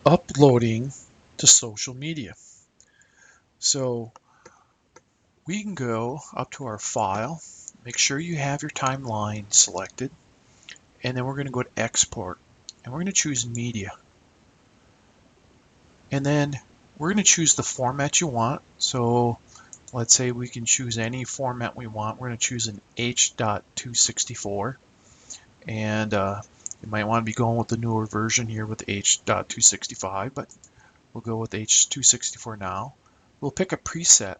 uploading to social media. So we can go up to our file, make sure you have your timeline selected, and then we're going to go to export, and we're going to choose media. And then we're going to choose the format you want. So let's say we can choose any format we want. We're going to choose an H.264, and you might want to be going with the newer version here with H.265, but we'll go with H.264 now. We'll pick a preset.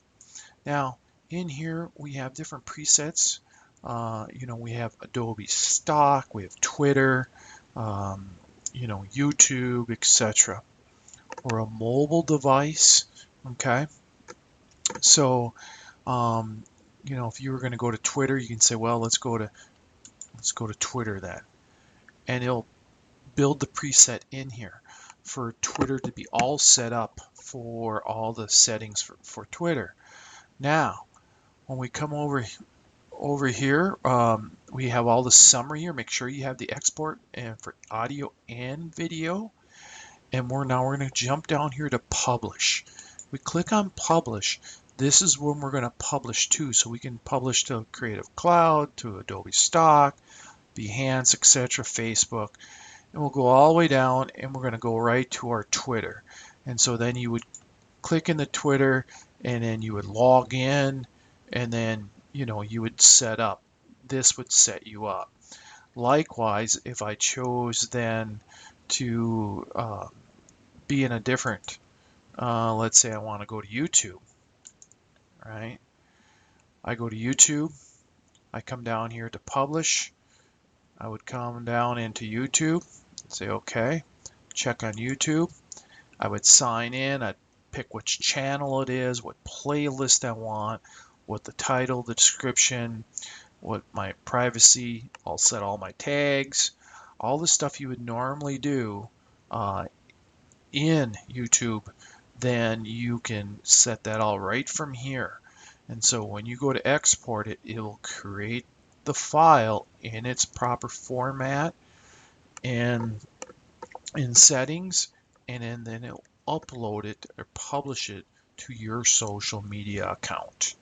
Now, in here we have different presets. We have Adobe stock, we have Twitter, YouTube, etc. Or a mobile device. Okay, so if you were going to go to Twitter, you can say, well, let's go to Twitter then, and it'll build the preset in here for Twitter to be all set up for all the settings for Twitter. Now, when we come over here, we have all the summary here. Make sure you have the export and for audio and video. And we're going to jump down here to publish. We click on publish. This is when we're going to publish to. So we can publish to Creative Cloud, to Adobe Stock, Behance, etc., Facebook. And we'll go all the way down and we're going to go right to our Twitter. And so then you would click in the Twitter and then you would log in and then you would set up. This would set you up. Likewise, if I chose then to be in a different, let's say I want to go to YouTube, right? I go to YouTube, I come down here to publish, I would come down into YouTube, say okay, check on YouTube, I would sign in, I'd pick which channel it is, what playlist I want, what the title, the description, what my privacy, I'll set all my tags, all the stuff you would normally do in YouTube, then you can set that all right from here. And so when you go to export it, it'll create the file in its proper format and in settings, and then it'll upload it or publish it to your social media account.